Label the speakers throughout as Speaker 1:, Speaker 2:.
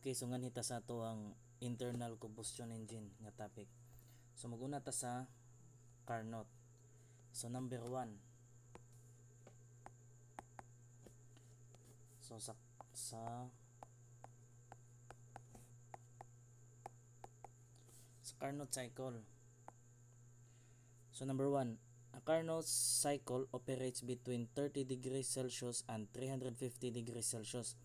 Speaker 1: Okay, so nganita sa ato ang internal combustion engine nga topic. So maguna ta sa Carnot. So number 1. So sa Carnot cycle. So number 1, a Carnot cycle operates between 30 degrees Celsius and 350 degrees Celsius.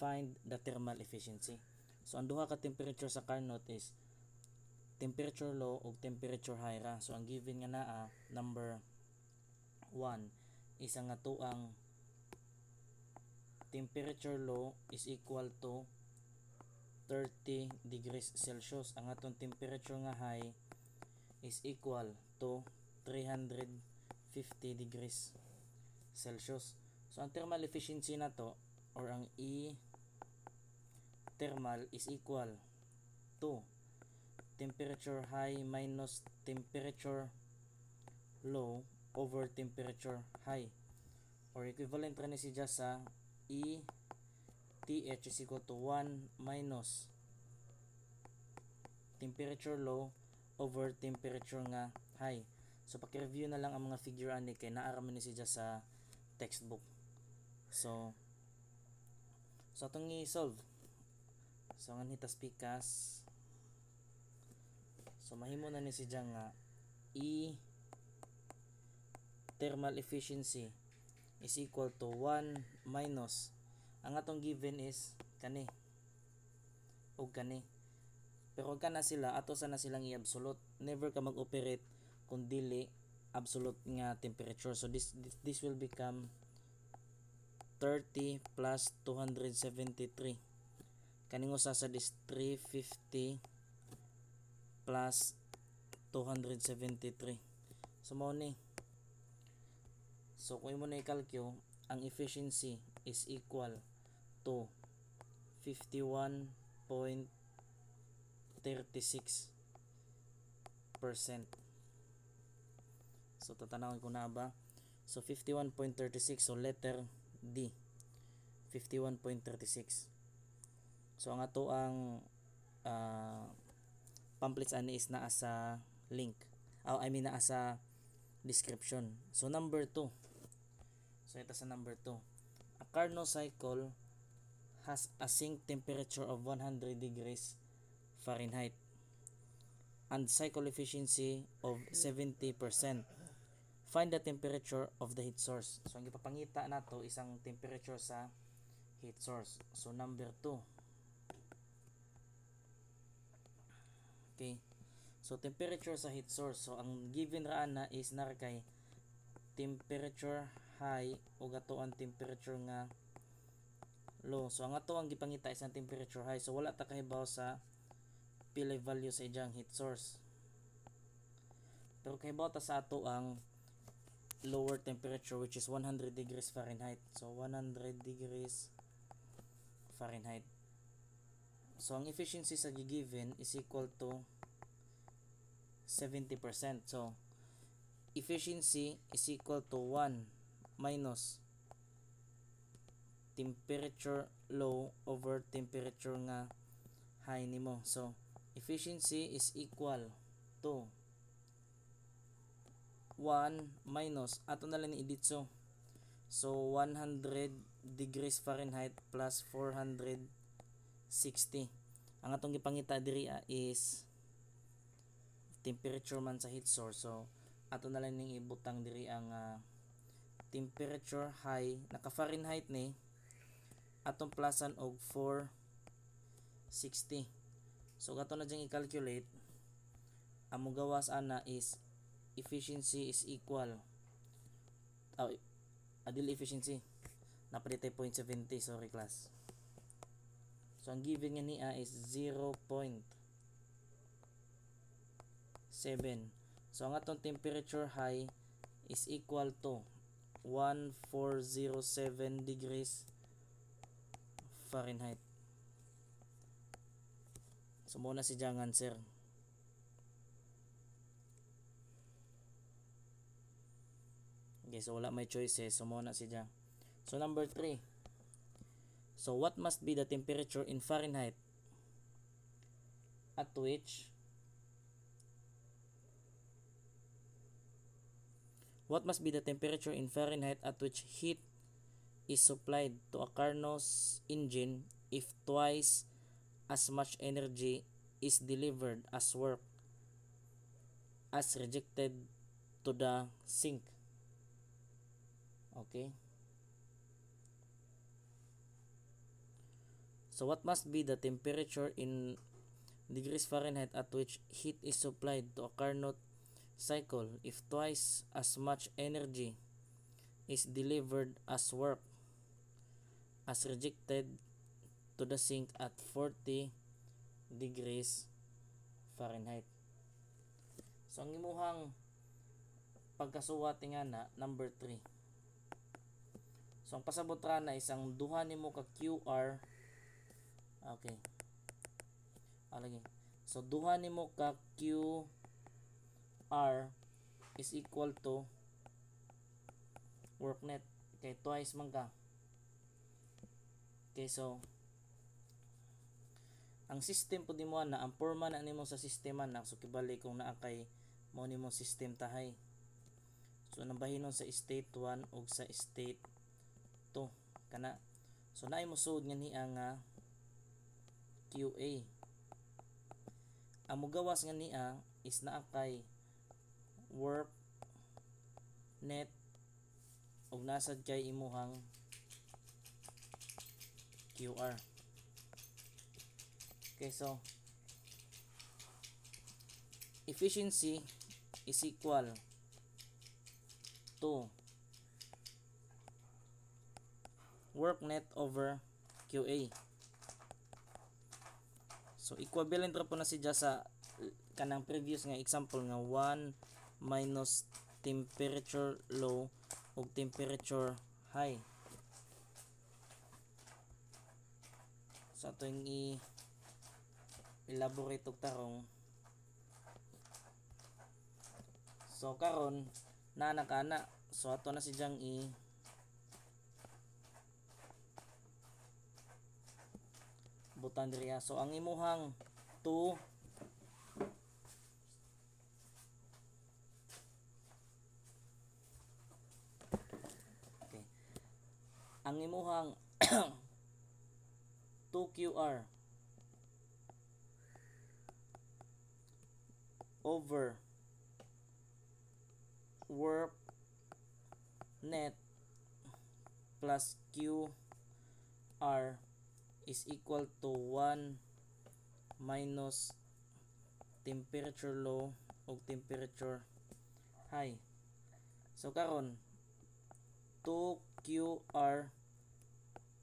Speaker 1: Find the thermal efficiency. So ang duha ka temperature sa Carnot is temperature low ug temperature high ra. So ang given nga naa number 1 is ang atoang temperature low is equal to 30 degrees Celsius. Ang atong temperature nga high is equal to 350 degrees Celsius. So ang thermal efficiency na to or ang E thermal is equal to temperature high minus temperature low over temperature high, or equivalent ra ni siya sa E TH is equal to 1 minus temperature low over temperature nga high. So paki-review na lang ang mga figure ani kay naa ra man ni siya sa textbook. So atong i-solve. So ang hitas pikas. So mahimo na ni siya nga E thermal efficiency is equal to 1 minus ang atong given is kani ug kani. Pero kana sila ato sana silang i-absolute. Never ka mag-operate kung dili absolute nga temperature. So this will become 30 plus 273. Kaning usa sa is 350 plus 273. So mao ni. So kung imo na i-calculate, ang efficiency is equal to 51.36%. So tatanawin ko na ba? So 51.36, so letter D. 51.36. So ang ato ang pamphlets ani is naa sa link. Naa sa description. So number 2. So ito sa number 2. A Carnot cycle has a sink temperature of 100 degrees Fahrenheit and cycle efficiency of 70%. Find the temperature of the heat source. So ang ipapangita nato isang temperature sa heat source. So number 2. Okay. So temperature sa heat source. So ang given ra na is nar kay temperature high ug ato ang temperature nga low. So ang ato ang gipangita isang temperature high. So wala ta kahibaw sa pila value sa iyang heat source. Pero kahibaw ta sa ato ang lower temperature which is 100 degrees Fahrenheit. So 100 degrees Fahrenheit. So ang efficiency sa given is equal to 70%. So efficiency is equal to 1 minus temperature low over temperature nga high nimo. So efficiency is equal to 1 minus ato na lang ni edit so 100 degrees Fahrenheit plus 460. Ang atong gipangita diri is temperature man sa heat source. So ato na lang ning ibutang diri ang temperature high naka Fahrenheit ni atong plusan og 460. So ato na diyang i-calculate. Ang gawas ana is efficiency is equal adil efficiency napalitay 0.70, sorry class. So ang given nga niya is 0.7. So ang atong temperature high is equal to 1407 degrees Fahrenheit. So muna si jang answer. Okay, so wala may choices. So muna si jang. So number 3. So what must be the temperature in Fahrenheit at which heat is supplied to a Carnot's engine if twice as much energy is delivered as work as rejected to the sink? Okay. So what must be the temperature in degrees Fahrenheit at which heat is supplied to a Carnot cycle if twice as much energy is delivered as work as rejected to the sink at 40 degrees Fahrenheit? So ang imuhang pagkasuwat nga na number 3. So ang pasabot ra na isang duha nimo ka QR. Okay. Lagi. So duha nimo ka QR is equal to work net. Okay, twice man ka. Okay, so ang system po di mo na ang forma na nimo sa sistema na so kibali kung naa kay mo nimo system tahay. So nabahinon sa state 1 ug sa state 2 kana. So naay mo sud nga niya nga QA. Ang mugawas nga niya is naa kay work net ug nasad kay imuhang QR. Okay, so efficiency is equal to work net over QA. So equivalent ra po na siya sa kanang previous nga example nga 1 minus temperature low ug temperature high. So atong elaborate og tarong. So karon na nakana. So ato na si Jang butan diriya. So ang imuhang 2 okay. Ang imuhang 2QR over work net plus QR is equal to 1 minus temperature low ug temperature high. So karon 2QR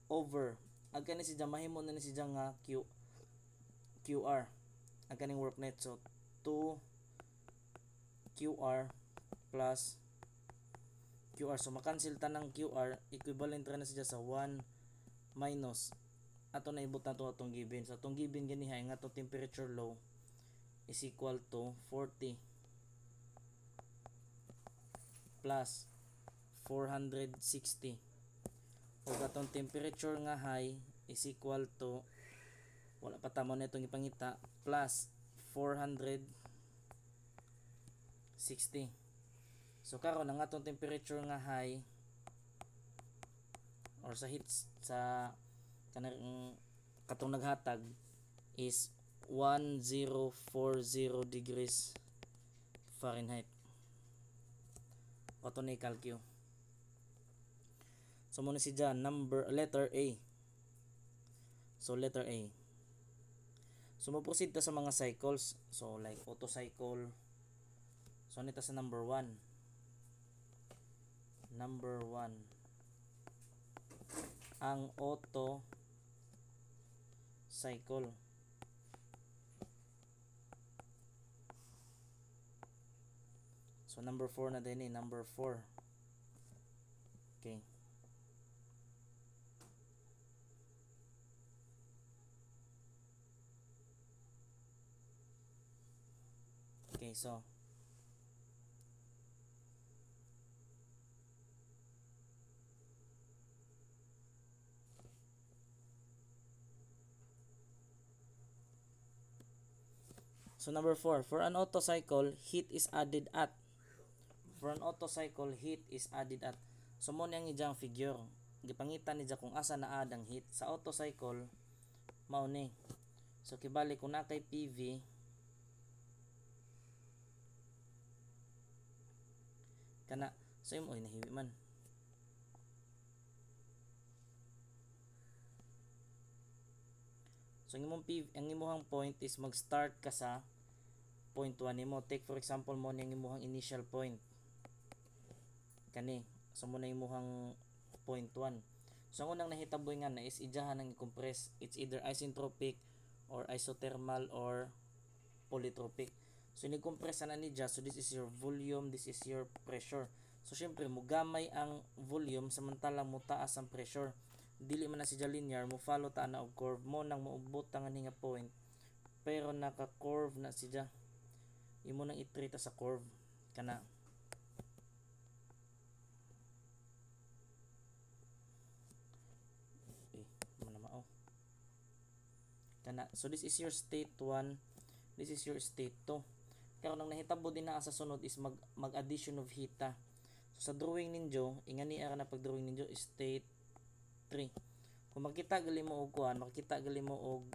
Speaker 1: over ang kani si mahimo na ni si nga QR ang kaning work net. So 2QR plus QR. So makancel tanang QR, equivalent ra na siya sa 1 minus ato na ibutan to atong given. So atong given ganiha nga to temperature low is equal to 40 plus 460 ug atong temperature nga high is equal to wala pa tamo na itong ipangita plus 460. So karon ang atong temperature nga high or sa heat sa kanang katong naghatag is 1040 degrees Fahrenheit. Ato na i-calculate. So muna si dyan, letter A. So letter A. So mo-proceed ta sa mga cycles. So like auto cycle. So nito sa number 1. Number 1. Ang auto cycle. So number 4 na din number 4. Okay. Okay, so So number 4, for an Otto cycle, heat is added at. For an Otto cycle, heat is added at. So mo niyang ijang figure. Gipangitan ni kung asa naa ang heat sa Otto cycle mao ni. So kibali kung na kay PV kana so imo nahiwi man. So ang imong PV, ang imong point is mag-start ka sa point 1 nimo. Take for example mo ni ang imong initial point. Kani so mo na imong point 1. So ang unang nahitaboy nga na is ijahan ng i-compress. It's either isentropic or isothermal or polytropic. So ni-compress na ni so this is your volume, this is your pressure. So syempre mo gamay ang volume samantalang mo taas ang pressure. Dili man na siya linear, mo follow ta na og curve mo nang maubot ang nga point. Pero naka-curve na siya. Imo nang i-treat sa curve kana. Kana. So this is your state 1, this is your state 2. Karon nang nahitabo din na sa sunod is mag addition of heat ta. So sa drawing ninyo, ingani ara na pag drawing ninyo is state 3. Kung makita gali mo og kuan, makita gali mo og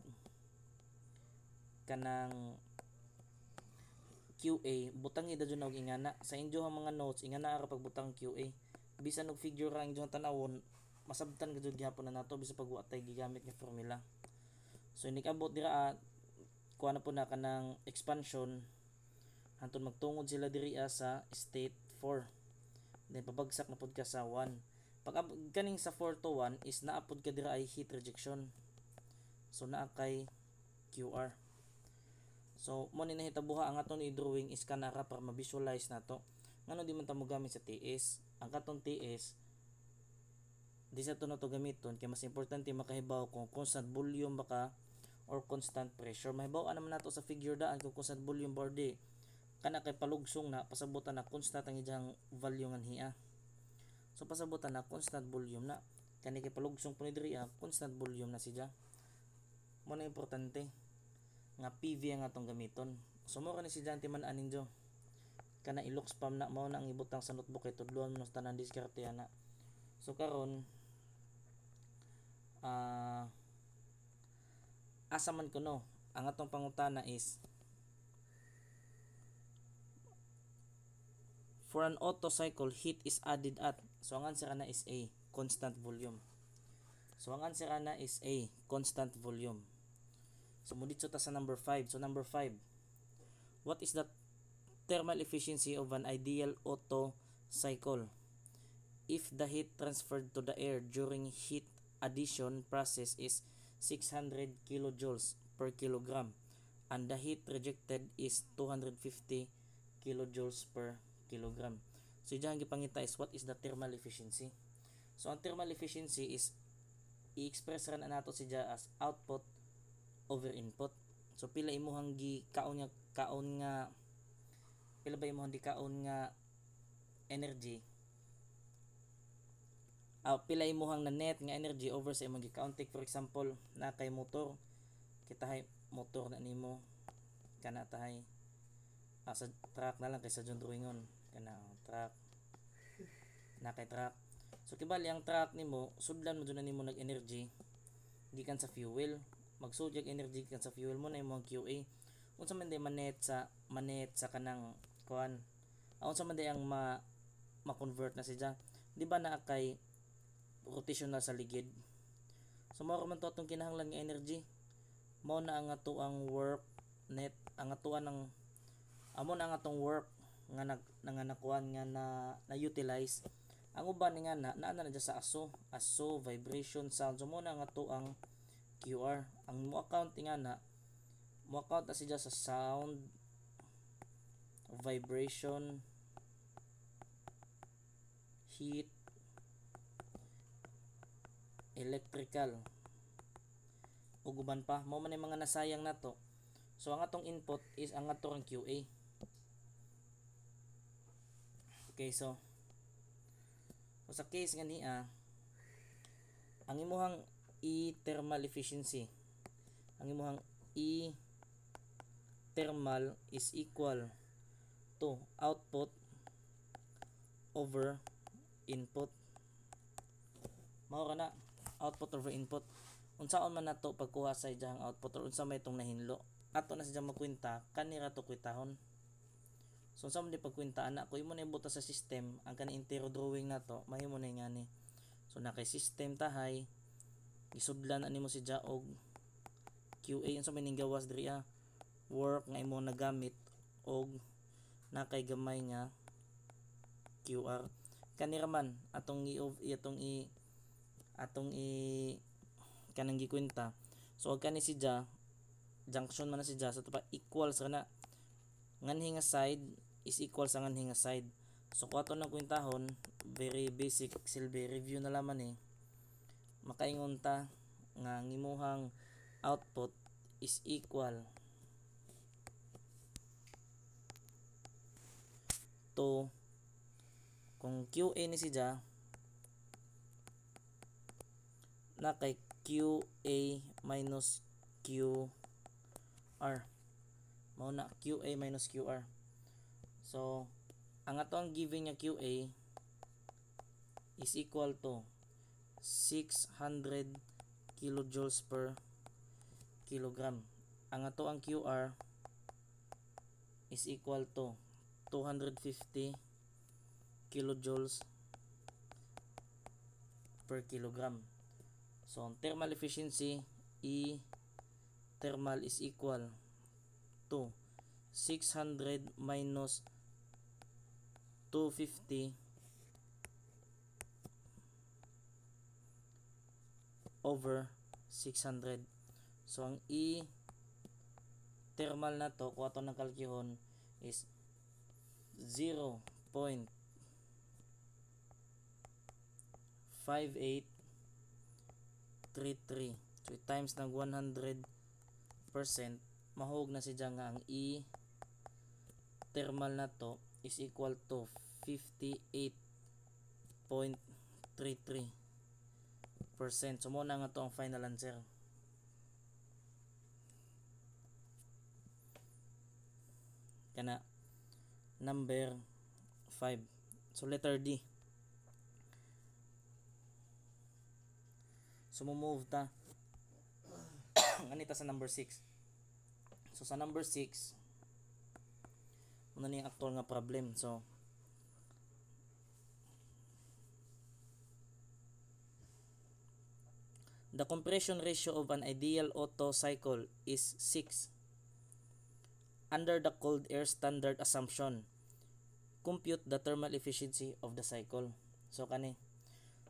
Speaker 1: kanang QA, butang ida jud og ingana. Sa inyo ang mga notes, ingana ara pagbutang QA. Bisan og figure ra inyo tanawon, masabtan gud gyapon na nato bisan pag watay gigamit nga formula. So inikabot dira kuha na po na kanang expansion hantun magtungod sila diri sa state 4. Then pabagsak na pud ka sa 1. Pag kaning sa 4 to 1 is naapod ka dira ay heat rejection. So naa kay QR. So mo ni nahitabuha ang aton i-drawing is kanara para ma-visualize nato. Ngano di man ta mo gamit sa TS. Ang katong TS di sa to na to gamiton kay mas importante makahibaw kung constant volume baka or constant pressure. Mahibaw naman nato sa figure daan kung constant volume or di. Kana kay palugsong na pasabutan na constant ang iyang value nga hiya. So pasabutan na constant volume na. Kani kay palugsong po ni diri constant volume na siya. Mo na importante nga PV ang atong gamiton. So mo kani si Janti man anin jo. Kana i-lock spam na mao na ang ibutang sa notebook kay tudlon mo sa tanan diskarte ana. So karon asa man kuno ang atong pangutana is for an Otto cycle heat is added at. So ang answer na is A, constant volume. So ang answer na is A, constant volume. So mudito ta sa number 5. So number 5, what is the thermal efficiency of an ideal Otto cycle if the heat transferred to the air during heat addition process is 600 kilojoules per kilogram and the heat rejected is 250 kilojoules per kilogram. So diyan gipangita is what is the thermal efficiency. So ang thermal efficiency is i-express ra na nato siya as output over input. So pila imuhang kaon nga pila ba imuhang kaon nga energy pila imuhang na net nga energy over sa imong gikaon. Take for example na kay motor, kitahay motor na nimo kana tahay sa truck na lang kaysa John drawingon kana truck na kay truck. So kibali ang truck nimo sudlan mo dun na nimo nag energy gikan sa fuel, magsudjag energy gikan sa fuel mo na imong QA. Unsa man day manet sa kanang kuan, unsa man day ang ma-convert na siya, di ba na kay rotational sa ligid. So mao man to atong kinahanglan nga energy. Mao na ang ato ang work net, ang atuan ng amo na ang atong work nga nakuan nga na utilize. Ang uban nga na sa ASO vibration sound. So mo na ang ato ang QR. Ang mo account nga na mo account na siya sa sound, vibration, heat, electrical ug uban pa. Mao man mga nasayang nato. So ang atong input is ang atong QA. Okay, so sa case nga niya ang imuhang thermal efficiency, ang imuhang thermal is equal to output over input. Mao na output over input. Unsaon man nato pagkuha sa iyang output or unsa may itong nahinlo, ato na siya magkwenta kanira to kwitahon. So unsa man di pagkwenta ana ko imo na ibuta sa system ang kani entero drawing nato mahimo na ngani. So na kay system tahay isudlan ani mo si og QA unsa may ning gawas diri work nga imo nagamit og nakay gamay nga QR. Kanira man atong kanang gikwenta. So kani si junction man na si sa tupa equals kana nganhi nga side is equal sa nganhi nga side. So kung ato nang kwentahon, very basic silbi review na lamang ni makaingon ta nga ngimuhang output is equal to kung QA ni si na kay QA minus QR. Mao na QA minus QR. So ang ato ang given nga QA is equal to 600 kilojoules per kilogram. Ang ato ang QR is equal to 250 kilojoules per kilogram. So thermal efficiency E thermal is equal to 600 minus 250 over 600. So ang E thermal na to kung ato nang kalkyuhon is 0.5833. So times ng 100%, mahug na siya nga ang E thermal na to is equal to 58.33%. So muna nga to ang final answer. Kana number 5. So letter D. So move ta ganita sa number 6. So sa number 6 muna ni actual nga problem. So the compression ratio of an ideal Otto cycle is 6 under the cold air standard assumption. Compute the thermal efficiency of the cycle. So kani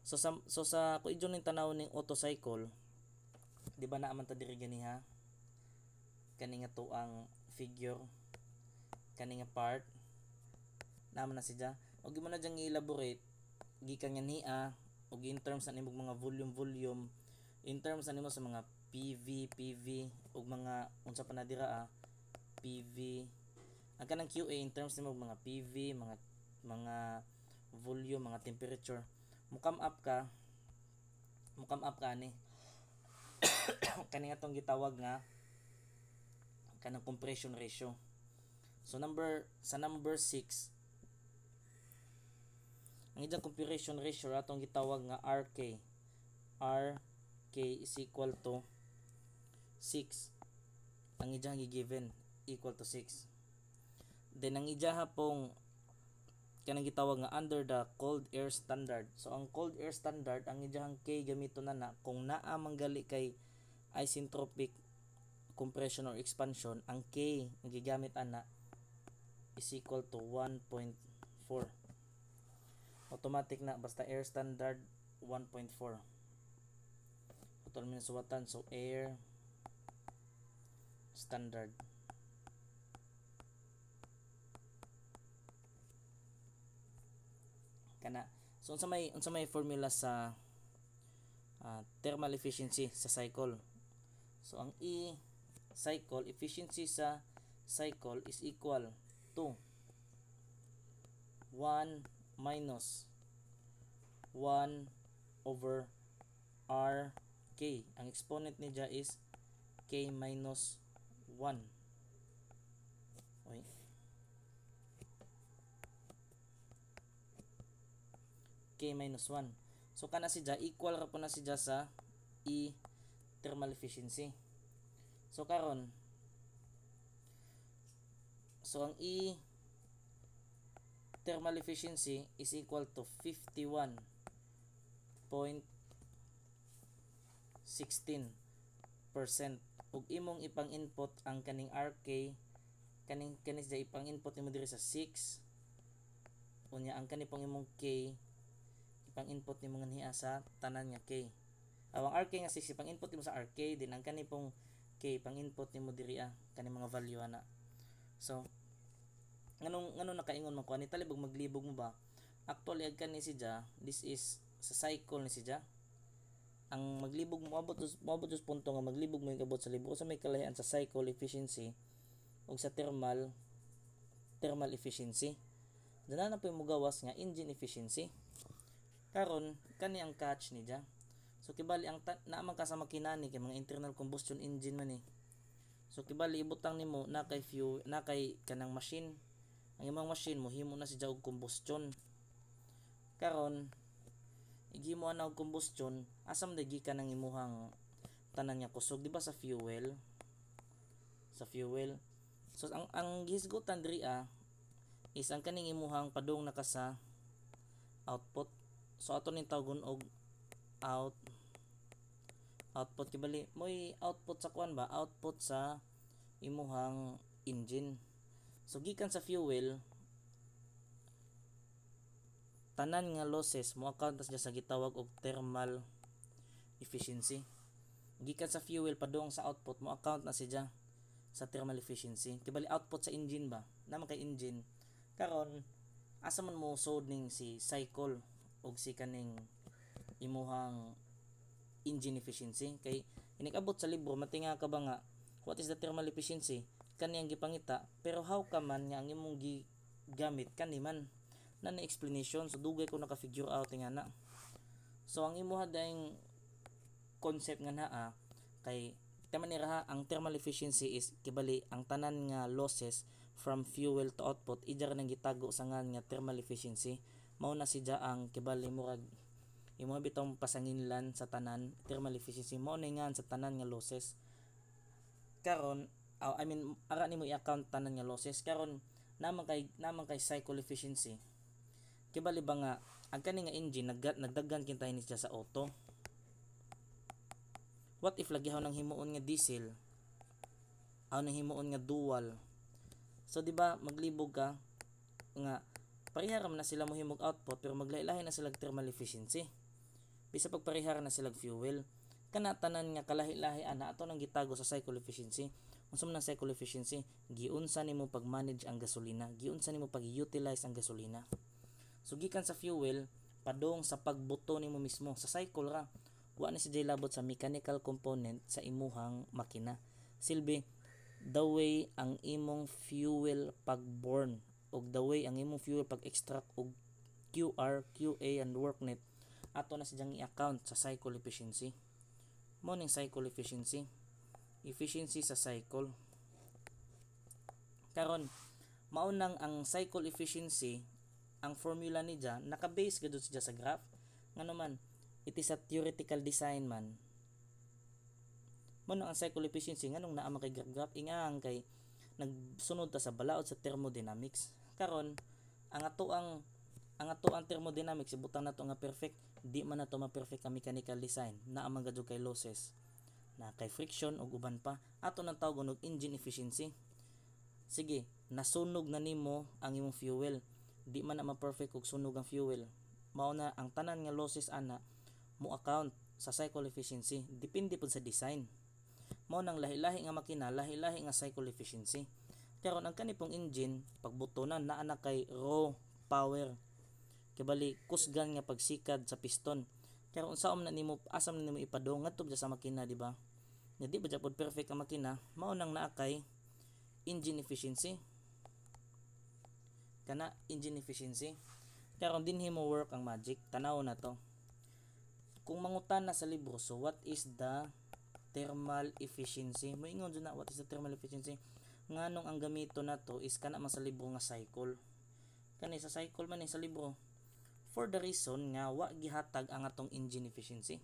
Speaker 1: so sa kung idyon ning tanaw ning Otto cycle, di ba naaman ta diri ganiha kani nga to ang figure kani nga part naaman na siya og gimo na jang i-elaborate gikan nga niya og in terms sa nimong mga volume in terms sa nimo sa mga PV og mga unsa pa na dira PV ang kanang QA in terms nimo mga PV mga volume mga temperature mo come up ka ni kani nga tong gitawag nga kanang compression ratio. So sa number 6 ang iyang compression ratio atong gitawag nga RK is equal to 6. Ang iyang given equal to 6. Then ang iyang pong kanang gitawag nga under the cold air standard. So ang cold air standard ang iyang K gamito na kung naa manggali kay isentropic compression or expansion, ang K ang gigamit ana is equal to 1.4. Automatic na basta air standard 1.4. Ito naman suwatan, so air standard. Kana so unsa may formula sa thermal efficiency sa cycle. So ang E cycle efficiency sa cycle is equal to 1 minus 1 over RK. Ang exponent niya is K minus 1. Okay. K minus 1. So kana siya equal ra po na siya sa E thermal efficiency. So karon ang E thermal efficiency is equal to 51.16%. ug imong ipang input ang kaning RK kaning siya ipang input nimo diri sa 6 unya ang kani pong imong K ipang input nimo nganiya sa tanan nga K. Ang RK nga 6 ipang input nimo sa RK, din ang kani pong K ipang input nimo diri kani mga value ana. So nganong nakaingon man ko ani talibog maglibog mo ba? Actually ag kani siya, this is sa cycle ni siya. Ang maglibog mo abot sa punto nga maglibog mo abot sa libro sa may kalahian sa cycle efficiency ug sa thermal efficiency. Dana na po mo gawas nga engine efficiency. Karon kani ang catch ni ja. So kibali ang naaman ka sa makina ni kay mga internal combustion engine man ni. So kibali ibutang nimo na kay fuel na kay kanang machine. Ang imong machine mohimo na siya og combustion. Karon igimo na og combustion, asam dagi ka nang imuhang tanan nga kusog di ba sa fuel? Sa fuel. So ang gisgutan diri is ang kaning imuhang padung naka sa output. So ato ning tawgon og output kibali moy output sa kuan ba? Output sa imuhang engine. So gikan sa fuel tanan nga losses mo account tas sa gitawag og thermal efficiency. Gikan sa fuel padung sa output mo account na siya sa thermal efficiency. Kibali output sa engine ba? Naman kay engine. Karon asa man mo sod ning si cycle og si kaning imuhang engine efficiency kay inig-abot sa libro matinga ka ba nga what is the thermal efficiency kaniyang gipangita pero how ka man nga ang imong gigamit kani man na explanation so dugay ko naka-figure out nga na. So ang imuha daing concept nga naa kay taman ni raha ang thermal efficiency is kibali ang tanan nga losses from fuel to output ija nang gitago sa ngan nga thermal efficiency. Mao na siya ang kibali murag imo bitong pasanginlan sa tanan thermal efficiency mao na ngan sa tanan nga losses. Karon ara nimo i-account tanan nga losses karon naman kay cycle efficiency. Kibali ba nga ang kani nga engine nagdaggan kintay ni siya sa auto. What if lagi nang himuon nga diesel? Nang himuon nga dual. So di ba maglibog ka nga parehara man na sila mohimog output pero maglahi-lahi na sila thermal efficiency. Bisa pag parehara na sila fuel. Kana tanan nga kalahi-lahi ana ato nang gitago sa cycle efficiency. Unsa man ang cycle efficiency? Giunsa nimo pag-manage ang gasolina, giunsa nimo pag-utilize ang gasolina. So gikan sa fuel padung sa pagbuto nimo mismo sa cycle ra. Wa na si labot sa mechanical component sa imuhang makina. Silbi the way ang imong fuel pag-burn og the way ang imong fuel pag-extract og QR, QA and work net ato na sidyang i-account sa cycle efficiency. Mo ning cycle efficiency. Efficiency sa cycle. Karon maunang ang cycle efficiency ang formula ni niya naka-base gud siya sa graph ngano man it is a theoretical design man mo ang cycle efficiency nganong naa man kay graph ingang kay nagsunod ta sa balaod sa thermodynamics. Karon ang atoang thermodynamics ibutang nato nga perfect di man nato ma-perfect ang mechanical design naa man gadto kay losses na kay friction ug uban pa ato nang tawgon og engine efficiency. Sige nasunog na nimo ang imong fuel di man na ma-perfect og sunog ang fuel. Mao na ang tanan nga losses ana mo account sa cycle efficiency depende pud sa design. Mao nang lahi-lahi nga makina, lahi-lahi nga cycle efficiency. Karon ang kanipong engine pagbutonan naa na kay raw power. Kibali kusgan nga pagsikad sa piston. Karon unsaon na nimo asam na nimo ipadong ngadto sa makina di ba? Nga di ba jud perfect ang makina, mao nang naa kay engine efficiency. Kana engine efficiency. Karon dinhi mo work ang magic. Tanaw na to. Kung mangutan na sa libro, so what is the thermal efficiency? Moingon jud na what is the thermal efficiency? nganong ang gamito nato is kana man sa libro nga cycle. Kani sa cycle man sa libro, for the reason nga wa gihatag ang atong engine efficiency.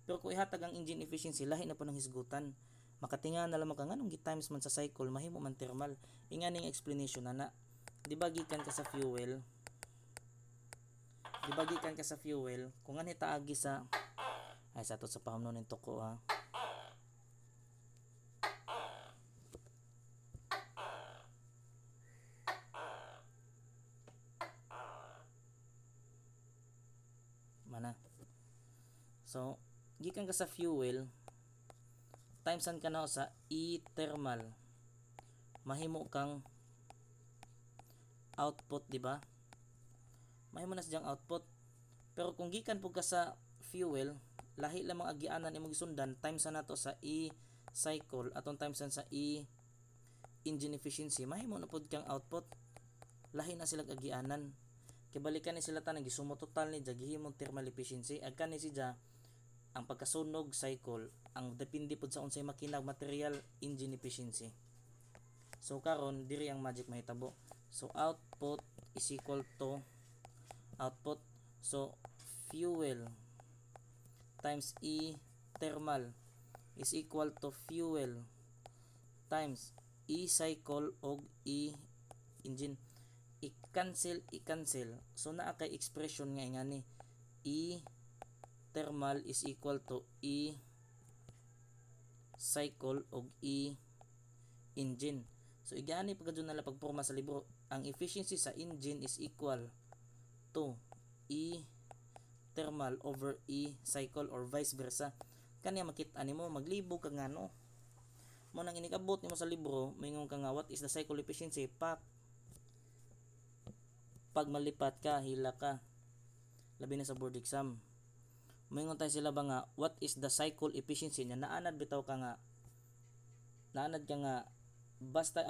Speaker 1: Pero kung ihatag ang engine efficiency, lahi na po ng hisgutan. Makatinga na lamang ka nganong gi-times man sa cycle, mahimo man thermal. Inganing explanation na. Di ba gikan ka sa fuel? Kung ani taagi sa ay sa to sa pahamnon nito ko ha. Mana. So, gikan ka sa fuel, timesan ka na sa E-thermal. Mahimo kang output, di ba? Mahimo na siyang output. Pero kung gikan po ka sa fuel, lahi lamang agianan imong gisundan, timesan nato sa E-cycle atong timesan sa E-engine efficiency, mahimo na pud kang output. Lahi na sila agianan. Kibalikan ni sila tanang gisumo total ni gihimong thermal efficiency agka ni siya ang pagkasunog cycle ang depende pud sa unsay makina material engine efficiency. So karon diri ang magic mahitabo. So output is equal to output, so fuel times E thermal is equal to fuel times E cycle og E engine. I-cancel. So naa kay expression nga ingani E thermal is equal to E cycle og E engine. So igani pagkadto na pagporma sa libro, ang efficiency sa engine is equal to E thermal over E cycle or vice versa. Kaniya makita nimo maglibog ka ngano. Mo nang inikabot nimo sa libro, moingon ka nga what is the cycle efficiency, pag malipat ka, hila ka, labi na sa board exam, moingon tayo sila ba nga what is the cycle efficiency nya, naanad ka nga basta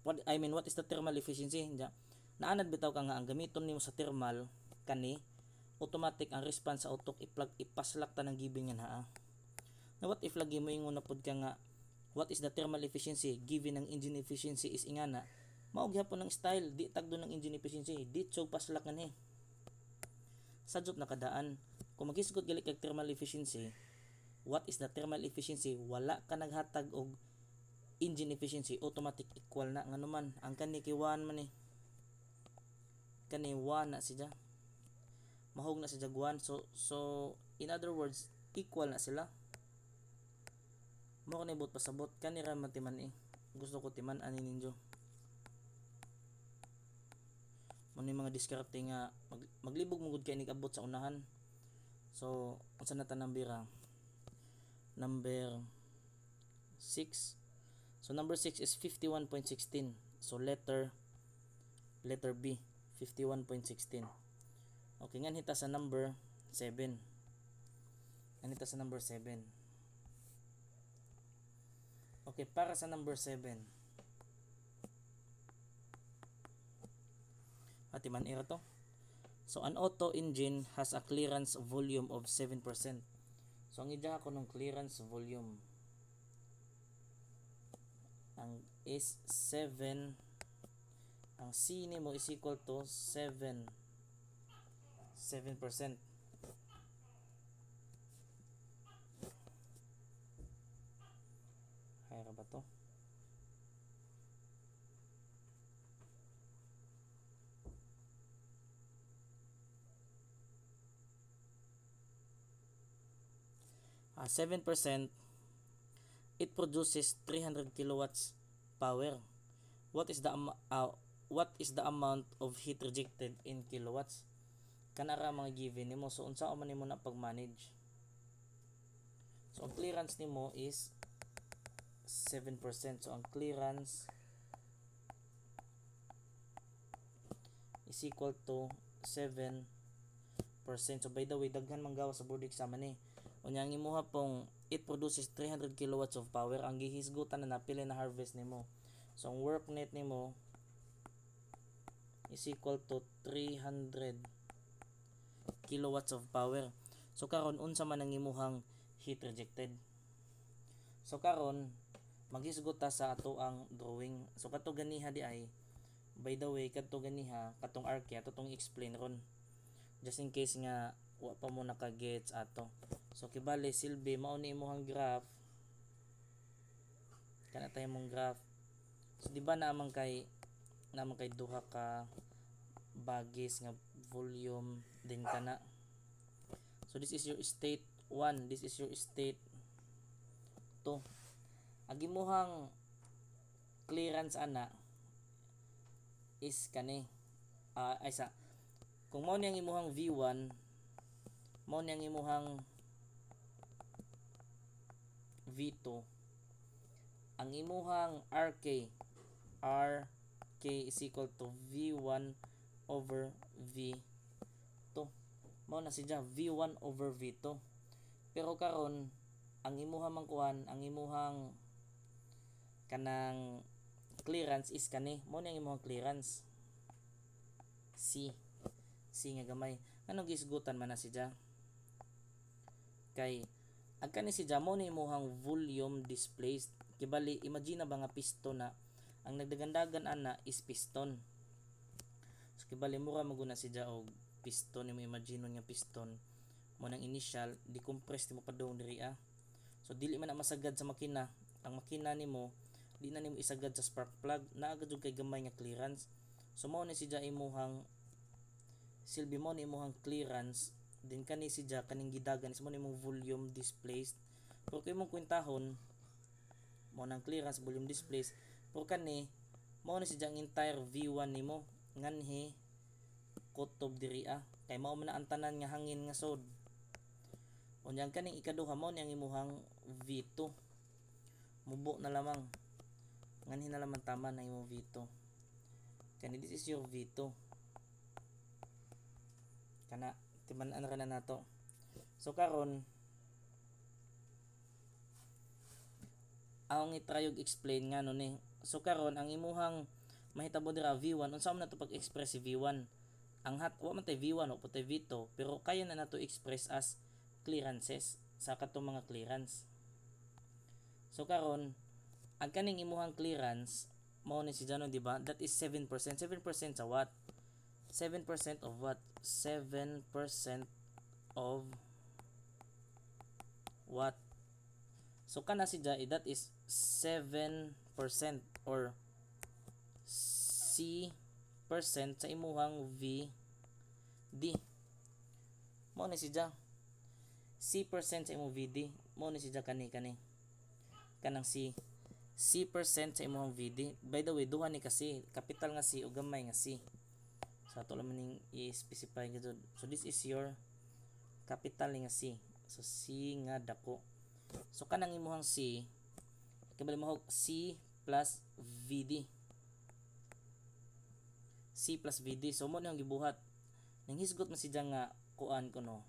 Speaker 1: what is the thermal efficiency nya, naanad bitaw ka nga ang gamiton nimo sa thermal kani automatic ang response sa utok ipaslak ta ng giving yan ha. Na what if lagi mo ingon na pod ka nga what is the thermal efficiency given ang engine efficiency is ingana, mao gyapon ng style, di tagdo ng engine efficiency, di tsog paslak ni. Sadyop nakadaan. Kung maghisgot gali kag thermal efficiency, what is the thermal efficiency, wala ka naghatag og engine efficiency, automatic equal na nganuman. Ang kani kay 1 man ni. Kani 1 na siya. Mahog na siya 1. So in other words, equal na sila. Mo kanay bot pasabot kani ra man timan gusto ko timan ani ninyo. Ano yung mga diskarte nga maglibog mo gud kay nigabot sa unahan. So unsa na ta number 6. So number 6 is 51.16. So letter B, 51.16. Okay, ngan hita sa number 7. Okay, para sa number 7. Ati man ira to. So an auto engine has a clearance volume of 7%. So ang idya ko ng clearance volume ang is 7, ang C nimo is equal to 7%. Kaya ba to? Uh, 7%, it produces 300 kilowatts power. What is the amount of heat rejected in kilowatts? Kanara mga given nimo, so unsa man nimo na pag-manage. So ang clearance nimo is 7%. So ang clearance is equal to 7%. So by the way, daghan manggawa sa board exam ni. Unya ang imuha pong it produces 300 kilowatts of power, ang gihisgutan na napili na harvest nimo. So ang work net nimo is equal to 300 kilowatts of power. So karon unsa man ang imuhang heat rejected? So karon maghisgot ta sa ato ang drawing. So kato ganiha di ay, by the way, kato ganiha katong arke ato tong explain ron, just in case nga wa pa mo naka-gets ato. So kibali silbi mao ni imong graph, kana tayo mong graph. So di ba naman kay duha ka bagis nga volume din kana. So this is your state 1, this is your state 2. Ang imuhang clearance ana is kani kung mao ni ang imuhang V1, mao ni ang imuhang V2, ang imuhang RK is equal to V1 over V2. Mao na siya V1 over V2. Pero karon ang imuhang mangkuhan, ang imuhang kanang clearance is kani, mao ni ang imuhang clearance C nga gamay. Anong gisgutan man na siya? Kay ang kani siya mao ni imuhang volume displaced. Kibali imagine na ba nga piston na ang nagdagandagan ana is piston. So kibali mura maguna siya og piston, mo imagine nga piston mo nang initial decompress mo padung diri So dili man na masagad sa makina. Ang makina nimo di na nimo isagad sa spark plug, naagad jud kay gamay nga clearance. So mao ni siya imuhang silbi, mo ni imuhang clearance, din kani siya kaning gidagan is mo ni imong volume displaced. Pero kay imong kwentahon mo nang clearance volume displaced, pero kani mao ni siya ang entire V1 nimo nganhi kutob diri kay mao man ang tanan nga hangin nga sod. Unyang kaning ikaduha mao ni ang imuhang V2, mubo na lamang nganhi na lamang tama na imong V2. Kani this is your V2 kana timan-an ra na nato. So karon ang i-try og explain nga no ni. So karon ang imuhang mahitabo dira V1, unsa man nato pag-express si V1? Ang wa man tay V1 o tay V2, pero kaya na nato express as clearances sa katong mga clearance. So karon ang kaning imuhang clearance mao ni si Jano, di ba? That is 7%. 7% sa what? 7% of what? 7% of what? So kana si Jai, that is 7% or C% sa imuhang VD. Mao ni si Jai. C% sa imong VD. Mao ni si Jai kani kanang C% sa imong VD. By the way, duha ni kasi capital nga C o gamay nga C. So ato lang ning i-specify gud. So this is your capital nga C. So C nga dako. So kanang imuhang C, kabali mo C plus VD. C plus VD. So mo nang gibuhat. Nang hisgot man siya nga kuan kuno.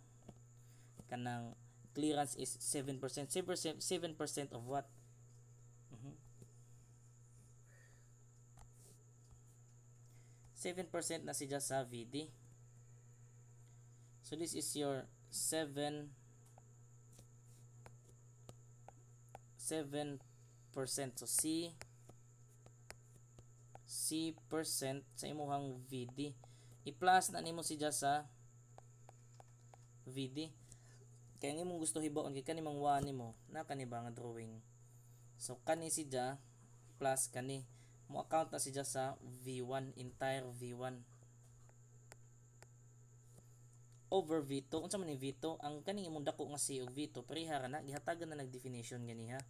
Speaker 1: Kanang clearance is 7%. 7% of what? 7% na siya sa VD. So this is your 7%. So C% sa imuhang VD. I-plus na nimo siya sa VD. Kaya nga mong gusto hibaon kay kani mang wa nimo na kani ba nga drawing. So kani siya plus kani mo account na siya sa V1, entire V1 over V2. Unsa man ni V2? Ang kaning imong dako nga C og V2 pareha ra na, gihatagan na nag-definition ganiha.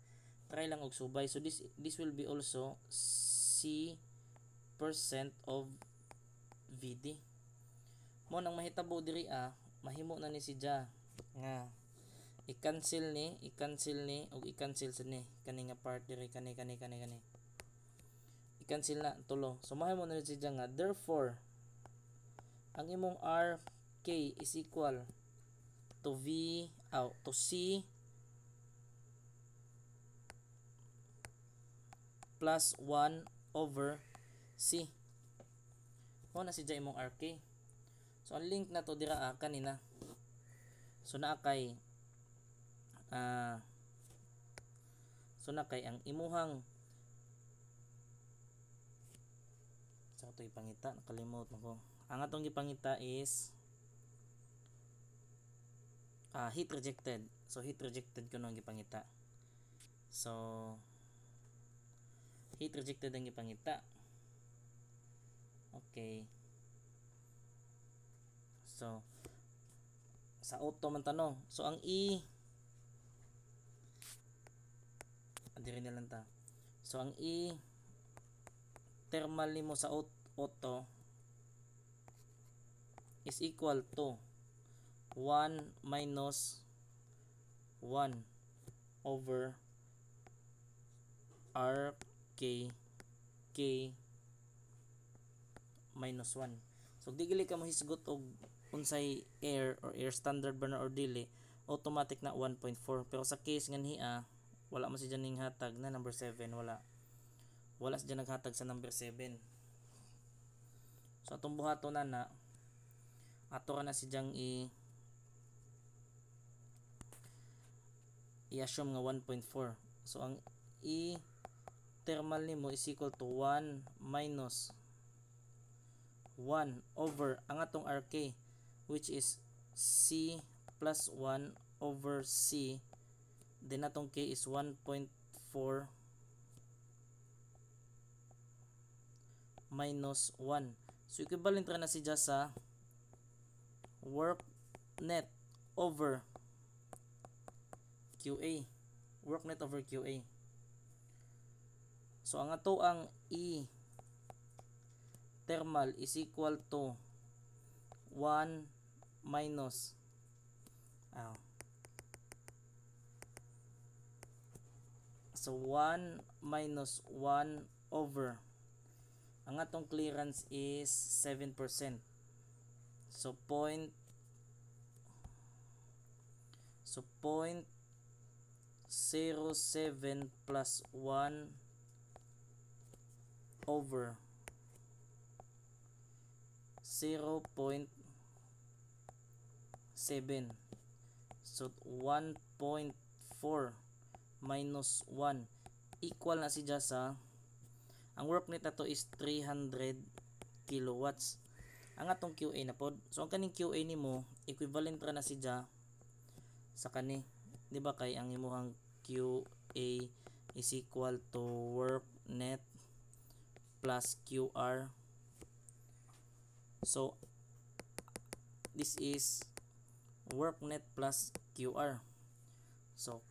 Speaker 1: Try lang og subay. So this will be also C% of VD. Mo nang mahitabo diri mahimo na ni siya nga i-cancel ni og i-cancel sa ni kani nga part diri kani i-cancel na tulo. So mahimo na ni siya nga therefore ang imong RK is equal to to C plus 1 over C. Mo na siya imong RK. So ang link na to dira kanina. So naa kay So na kay ang imuhang sa ito ipangita, nakalimot mo ko. Ang atong ipangita is heat rejected. So heat rejected ko nang ipangita. So heat rejected ang ipangita. Okay. So sa auto man tanong. So ang adiri na lang ta. So ang thermal nimo sa auto is equal to 1 minus 1 over RK K minus 1. So digili ka mahisgot og unsay air or air standard burner or dili, automatic na 1.4. Pero sa case nga niya wala man si ning hatag na number 7, wala siya naghatag sa number 7. So atong buhaton na ato ra na si jang i-assume nga 1.4. So ang thermal nimo is equal to 1 minus 1 over ang atong RK, which is C plus 1 over C, then atong K is 1.4 minus 1. So equivalent ra na siya sa work net over QA. Work net over QA. So ang ato ang thermal is equal to 1 minus so 1 minus 1 over ang atong clearance is 7%. So 0.07 plus 1 over 0.7. So 1.4 minus 1 equal na siya sa ang work net nato is 300 kilowatts. Ang atong QA na pod. So ang kaning QA nimo equivalent ra na siya sa kani, di ba, kay ang imuhang QA is equal to work net plus QR. So this is work net plus QR. So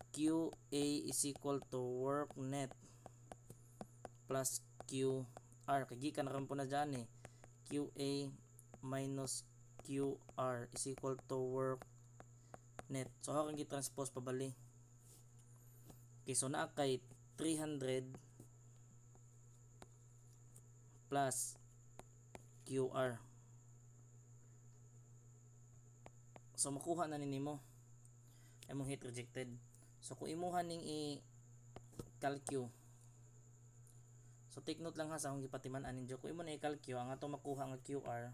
Speaker 1: QA is equal to work net plus QR. Kagikan na rin po na dyan QA minus QR is equal to work net. So how can i-transpose pabali? Okay, so naa kay 300 plus QR. So makuha na nimo imong heat rejected. So kung imuha ning i-calculate, so take note lang ha sa akong gipatiman-an ninyo. Kung imo na i-calculate ang ato makuha nga QR,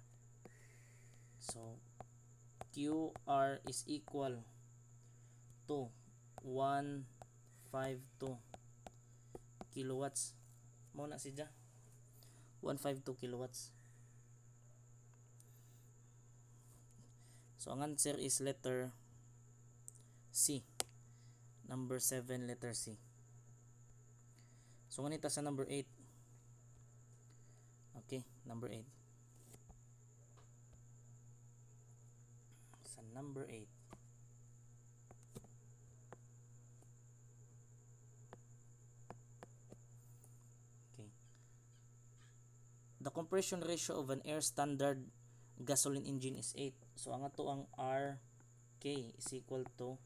Speaker 1: so QR is equal to 152 kilowatts. Mo na siya 152 kilowatts. So ang answer is letter C. Number 7, letter C. So nganita sa number 8. Okay, number 8. Sa number 8. Okay. The compression ratio of an air standard gasoline engine is 8. So ang ato ang RK is equal to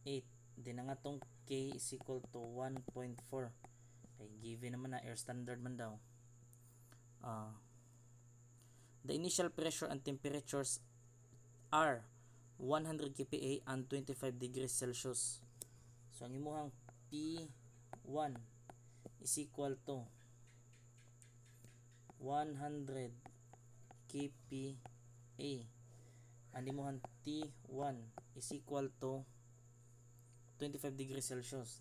Speaker 1: 8. Then ang atong K is equal to 1.4. Okay, given naman na air standard man daw. The initial pressure and temperatures are 100 kPa and 25 degrees Celsius. So ang imuhang P1 is equal to 100 kPa. Ang imuhang T1 is equal to 25 degrees Celsius.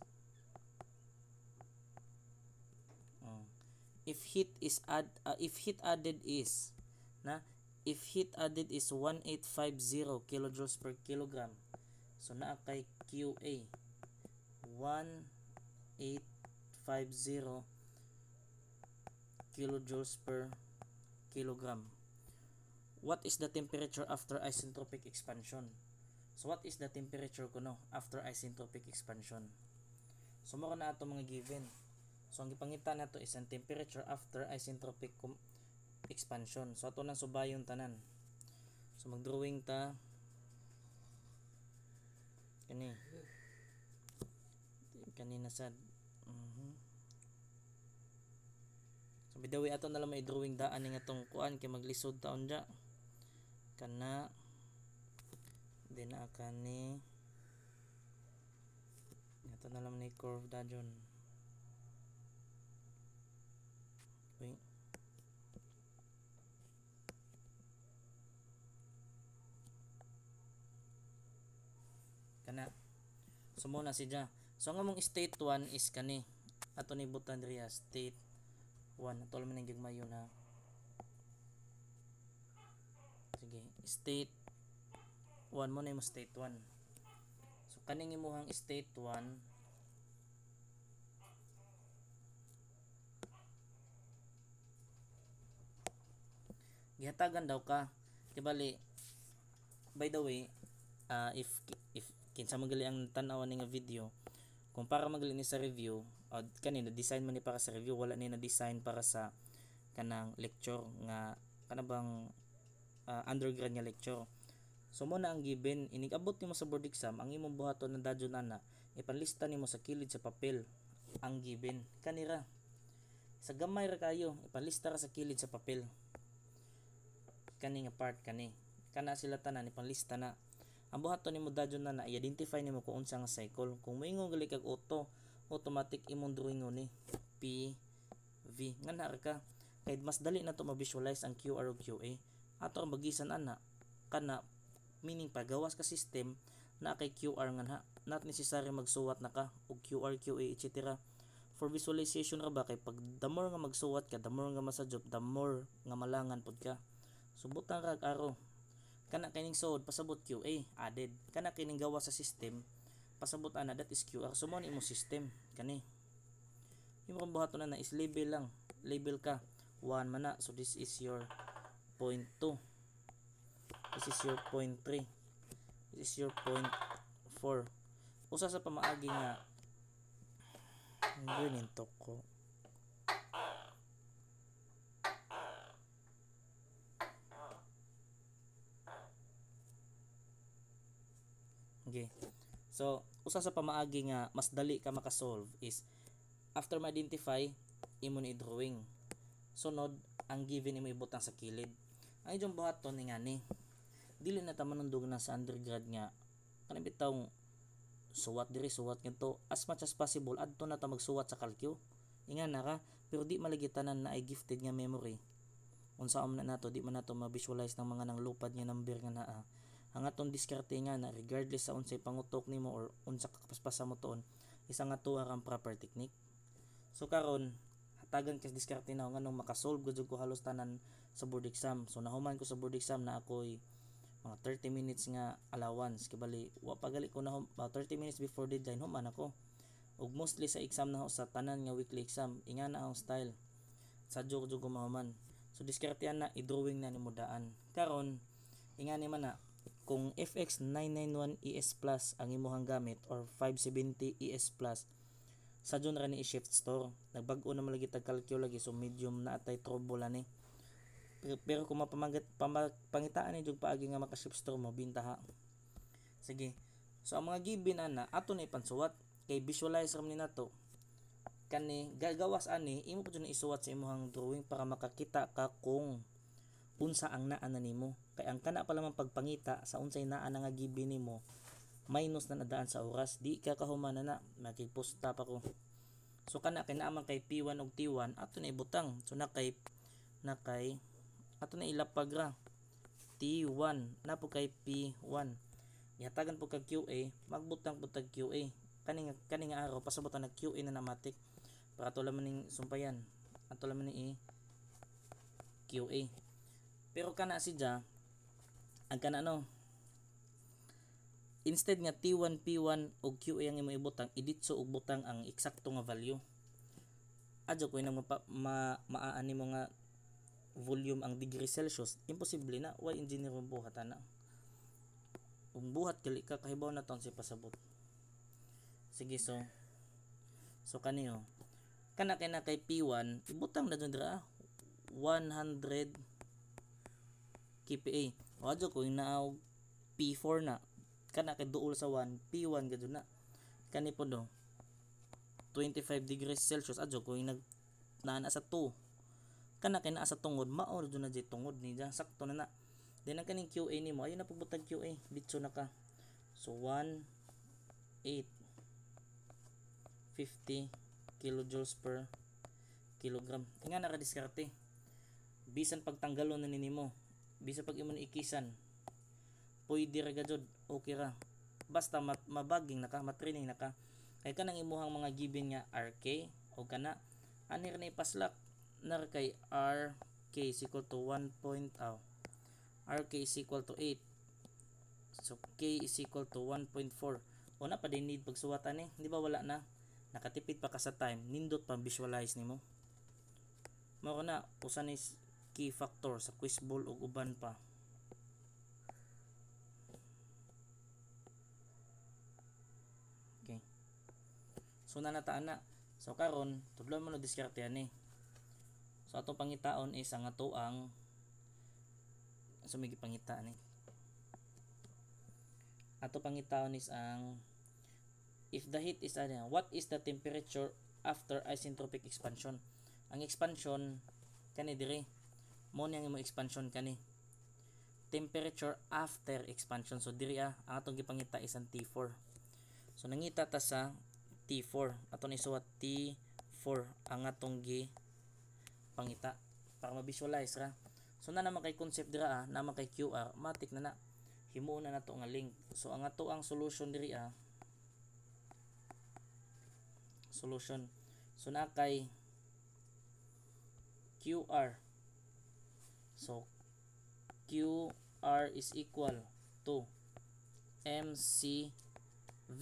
Speaker 1: if heat added is na if heat added is 1850 kilojoules per kilogram, so naa kay QA 1850 kilojoules per kilogram. What is the temperature after isentropic expansion? So what is the temperature kuno after isentropic expansion? So mao na ato mga given. So ang gipangita nato is ang temperature after isentropic expansion. So ato nang subayon tanan. So magdrawing ta kanina sad. So bidawi ato na lang may drawing daan nga tong kuan kay maglisod taon dia. Kana din na kani ito na lang ni curve dajon. Okay. Kana so muna si ja. So ang among state 1 is kani ato ni butan diriya state 1 ato man ang mayo na. Sige, state 1 mo na mo state 1. So kaning imuhang state 1 gihatagan daw ka kibali. By the way, if kinsa magali ang tan-aw ni nga video, kung para magali ni sa review, kanina design man ni para sa review, wala ni na design para sa kanang lecture nga kanabang undergrad nga lecture. So mo na ang given, inig-abot nimo sa board exam, ang imong buhaton ng dadyon ana, ipanlista nimo sa kilid sa papel ang given kanira. Sa gamay ra kayo, ipanlista ra sa kilid sa papel. Kani nga part kani. Kana sila tanan ipanlista na. Ang buhaton nimo dadyon na i-identify nimo kung unsa nga cycle. Kung moingon gali kag automatic imong drawingon ni PV. Ngana ra ka kay mas dali na to ma-visualize ang QR ug QA. Ato ang bagisan ana kana meaning pagawas ka system na kay QR nga not necessary magsuwat na ka og QR QA etc. For visualization ra ba kay pag the more nga magsuwat ka, the more nga masadyop, the more nga malangan pud ka. Subutan ra aro kana kining suod pasabot QA added, kana kining gawa sa system pasabot ana that is QR. So mo ni imong system kani imong buhaton na is label lang, label ka 1 man na. So this is your point 2, this is your point 3, this is your point 4. Usa sa pamaagi nga green to ko. Okay. So, usa sa pamaagi nga mas dali ka makasolve is after ma-identify imo ni drawing. Sunod, ang given imo ibutang sa kilid. Ang inyong buhaton ni ngani. Dili na ta manundog na sa undergrad nga kanang bitaw suwat diri suwat ngadto as much as possible adto na ta magsuwat sa kalkyo. Ingan na ka pero di malagitanan na ay gifted nga memory. Unsa man nato di man nato ma-visualize ng mga nanglupad nga number nga naa. Ang atong diskarte nga na regardless sa unsay pangutok nimo or unsa kakapaspas mo tuon isa nga tuwa kang proper technique. So karon hatagan kas diskarte na nganong makasolve gud ko halos tanan sa board exam. So nahuman ko sa board exam na ako'y mga 30 minutes nga allowance kibali wa pagali ko na 30 minutes before deadline human ako. Ug mostly sa exam na sa tanan nga weekly exam inga na ang style sadyo ko mahuman. So diskartehan na i-drawing na nimo daan. Karon ingani man na kung FX 991 ES Plus ang imuhang gamit or 570 ES Plus sadyo na ni i-shift store. Nagbag-o na malagi tag calcio lagi so medium na atay trouble ani. Pero kung pangitaan ni jug paagi nga maka-shift store mo bintaha. Sige. So ang mga given ana ato na ipansuwat kay visualize ram ni nato kani gagawas ani imo pud na isuwat sa imuhang drawing para makakita ka kung unsa ang naa na nimo. Kay ang kana pa lamang pagpangita sa unsay naa na nga given nimo minus na nadaan sa oras di ka kahuman na makigposta pa ko. So kana kay naman kay P1 ug T1 ato na ibutang. So na kay ato na ilapag ra T1 na po kay P1 ihatagan po kag QA magbutang po tag QA kani nga araw pasabot na QA na namatik para to laman ning sumpayan ato lang ni QA. Pero kana siya ang kana no, instead nga T1 P1 og QA ang imo ibutang, iditso og butang ang eksakto nga value. Adyo ko nang maaani mo nga volume ang degree Celsius, imposible na. Why engineer mo buhat ana? Kung buhat gali ka kahibaw na ton si pasabot. Sige, so kaniyo kana kay P1 ibutang na dun dira 100 kPa. O adyo ko na P4 na kana kay duol sa 1 P1 gadto na. Kani po do 25 degrees Celsius adyo ko nagnaana sa 2 kana kay naa sa tungod, mao do na jay tungod ni ja sakto na na. Then ang kaning QA nimo ayun na pagbutang QA ditso na ka. So 1,850 kilojoules per kilogram. Nga nakadiskarte. Bisan pagtanggalon na nimo, bisan pag imo ikisan, pwede ra gajud, okay ra. Basta mabaging naka, matraining naka. Kay kanang imuhang mga given nga RK o kana anir na ipaslak nar kay RK is equal to 1. RK is equal to 8. So K is equal to 1.4. O na pa din need pagsuwatan di ba wala na? Nakatipid pa ka sa time, nindot pa visualize nimo. Mao na usan is key factor sa quiz ball ug uban pa. Okay. So nataan na. So karon tudlon mo no diskarte ani. So atong pangitaon is ang ato ang sumigi pangita ni. Ato pangitaon is ang if the heat is what is the temperature after isentropic expansion? Ang expansion kani dire mo ni ang imo expansion kani temperature after expansion. So diri ang atong gipangita is ang T4. So nangita ta sa T4 aton isuwat T4 ang atong gipangita para ma-visualize ra. So na naman kay concept dira naman kay QR matik na himuon na nato nga link. So ang ato ang solution diri solution. So na kay QR. So QR is equal to mcv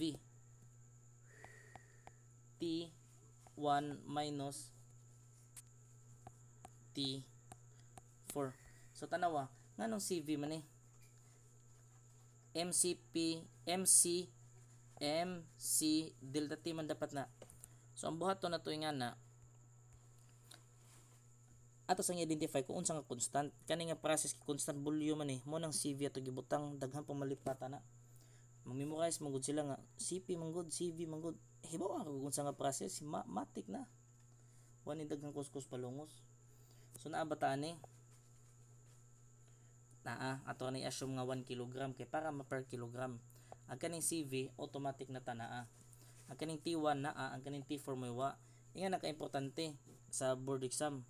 Speaker 1: T1 minus T4. So tanawa nganong CV man MC delta T man dapat na. So ang buhaton na to nga na ato sang identify kung unsa nga constant kani nga process constant volume man mo nang CV ato gibutang daghan pa malipata na. Mag-memorize mangud sila nga CP mangud CV mangud. Hibaw ang kung unsa nga process matik na. Wani daghang kuskus palungos. So naabataan ni ato ni assume nga 1 kg kay para ma per kilogram. Ang kaning CV automatic na tanaa. Ang kaning T1 ang kaning T4 may wa. Inga naka-importante sa board exam.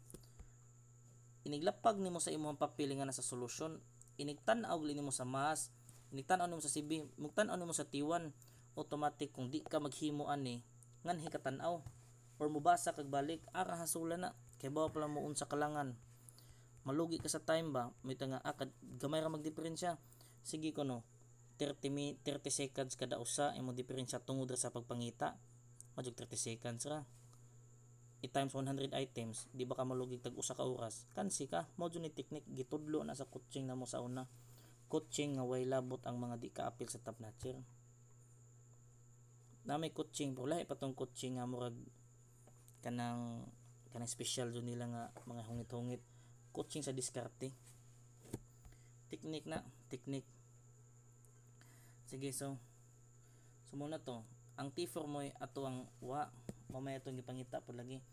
Speaker 1: Iniglapag nimo sa imong papel nga nasa solution, inigtan-aw nimo sa mass, inigtan-aw nimo sa CV, mugtan-aw nimo sa T1, automatic kung di ka maghimo ani nganhi ka tan-aw or mubasa kag balik ara hasula na kay bawa pala mo unsa kalangan. Malugi ka sa time ba, may nga gamay ra magdiferensya. Sige ko no 30 seconds kada usa imo diferensya tungod sa pagpangita. Majud 30 seconds ra. I-times 100 items, di ba ka malugig tag usa ka oras? Kansi ka, mao ni technique gitudlo na sa coaching na mo sa una. Coaching nga way labot ang mga di kaapil sa top notcher. Na may coaching, lahi pa tong coaching nga murag kanang special jud nila nga mga hungit-hungit. Coaching sa diskarte. Technique na, technique. Sige, so muna to. Ang T4 mo ato ang mamaya itong gipangita po lagi.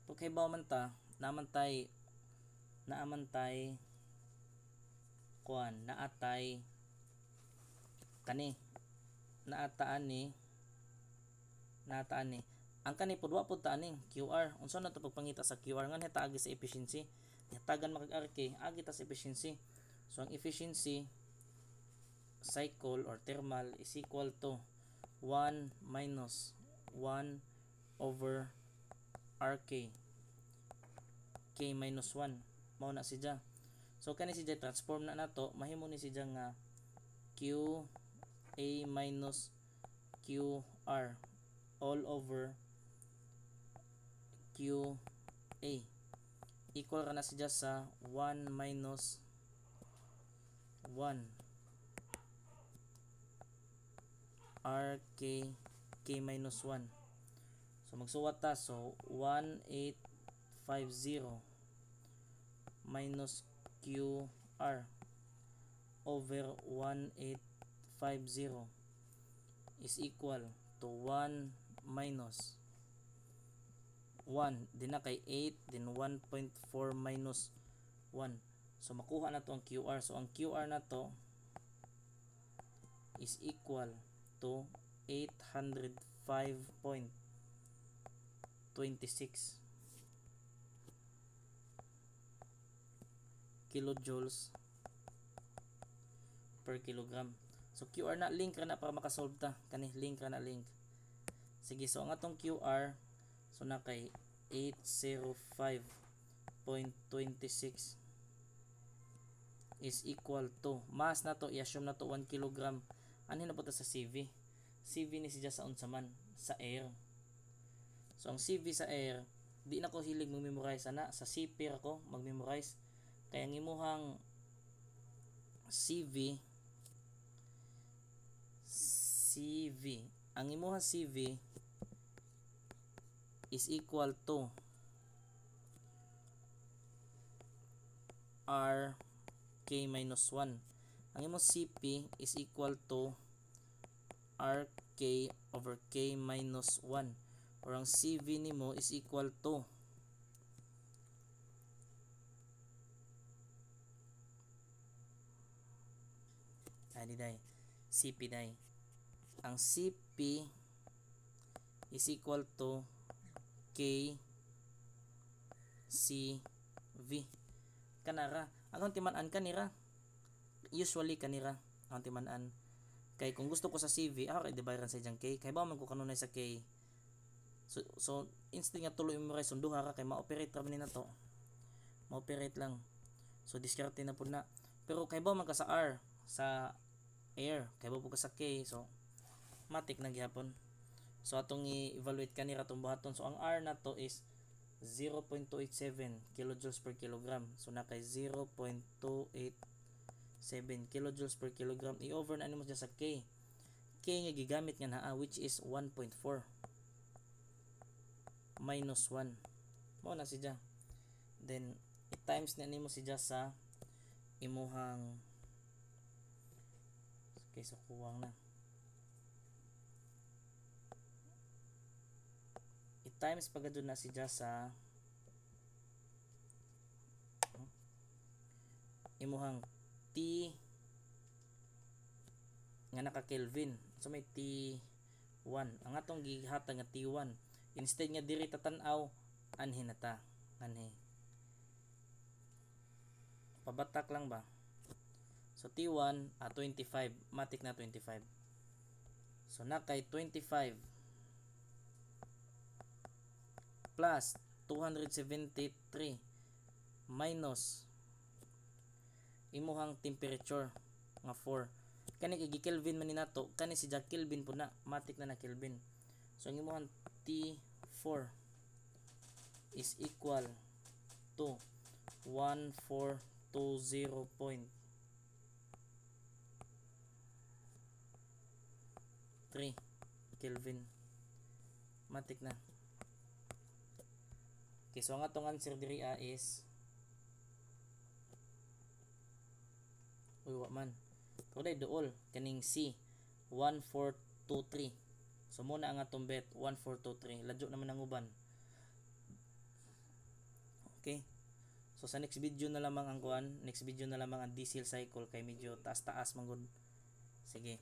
Speaker 1: Pagkaibaw man ta, naamantay naatay kani naataan ni ang kani pud wa pud ta aning QR. Unsa na to pagpangita sa QR ngan heta agi sa efficiency. Hatagan makag RK agi ta sa efficiency. So ang efficiency cycle or thermal is equal to 1 minus 1 over RK. k minus 1 mao na siya. So kani siya transform na nato, mahimo ni siya nga q a minus qr all over q a equal ra na siya sa 1 minus 1 rk k minus 1. So magsuwat ta, so 1850 minus qr over 1850 is equal to 1 minus 1 din na kay 8 then 1.4 minus 1. So makuha na to ang QR. So ang QR na to is equal to 805.26 kilojoules per kilogram. So QR na link ra na para makasolve ta. Kani link ra na link. Sige, so ang atong QR so na kay 805.26 is equal to mass na to i-assume na to 1 kilogram. Ano na po ta sa CV? CV ni siya sa unsa man sa air. So ang CV sa air di na ko hilig mag-memorize ana, sa CP ako mag-memorize. Kaya ang imuhang CV ang imuhang CV is equal to R k minus 1. Ang imong CP is equal to RK over K minus 1. Or ang CV nimo is equal to CP day. Ang CP is equal to K CV. Kanara ang timan-an kanira. Usually kanira ang timan-an. Kay kung gusto ko sa CV, kay dibayran sa ijang K. Kay ba man ko kanunay sa K. So instead nga tuloy mo memorize sunduha ka kay ma-operate ra man na to. Ma-operate lang. So diskarte na pud na. Pero kay ba man ka sa R, sa air, kay ba po ka sa K. So matik na gyapon. So atong i-evaluate kanira tong buhaton. So ang R na to is 0.287 kilojoules per kilogram. So na kay 0.287 kilojoules per kilogram. I-over na nimo siya sa K. K nga gigamit nga naa which is 1.4 minus 1. Mao na siya. Then i-times na nimo siya sa imuhang okay, so kuwang na. I-times pagadun na siya sa imuhang T nga naka Kelvin. So may T1. Ang atong gihatag nga T1. Instead nga diri tatanaw anhi na ta. Anhi. Pabatak lang ba? So T1 25. Matik na 25. So na kay 25 plus 273 minus imuhang temperature nga 4. Kani kay Kelvin man ni nato, kani si Jack Kelvin po na, matik na Kelvin. So ang imuhang T4 is equal to 1420.3 Kelvin. Matik na. Okay, so ang atong answer diri is wa man. Kuday duol kaning C 1423. So muna ang atong bet 1423. Ladyo naman ang uban. Okay. So sa next video na lamang ang kuan, next video na lamang ang diesel cycle kay medyo taas-taas man gud. Sige.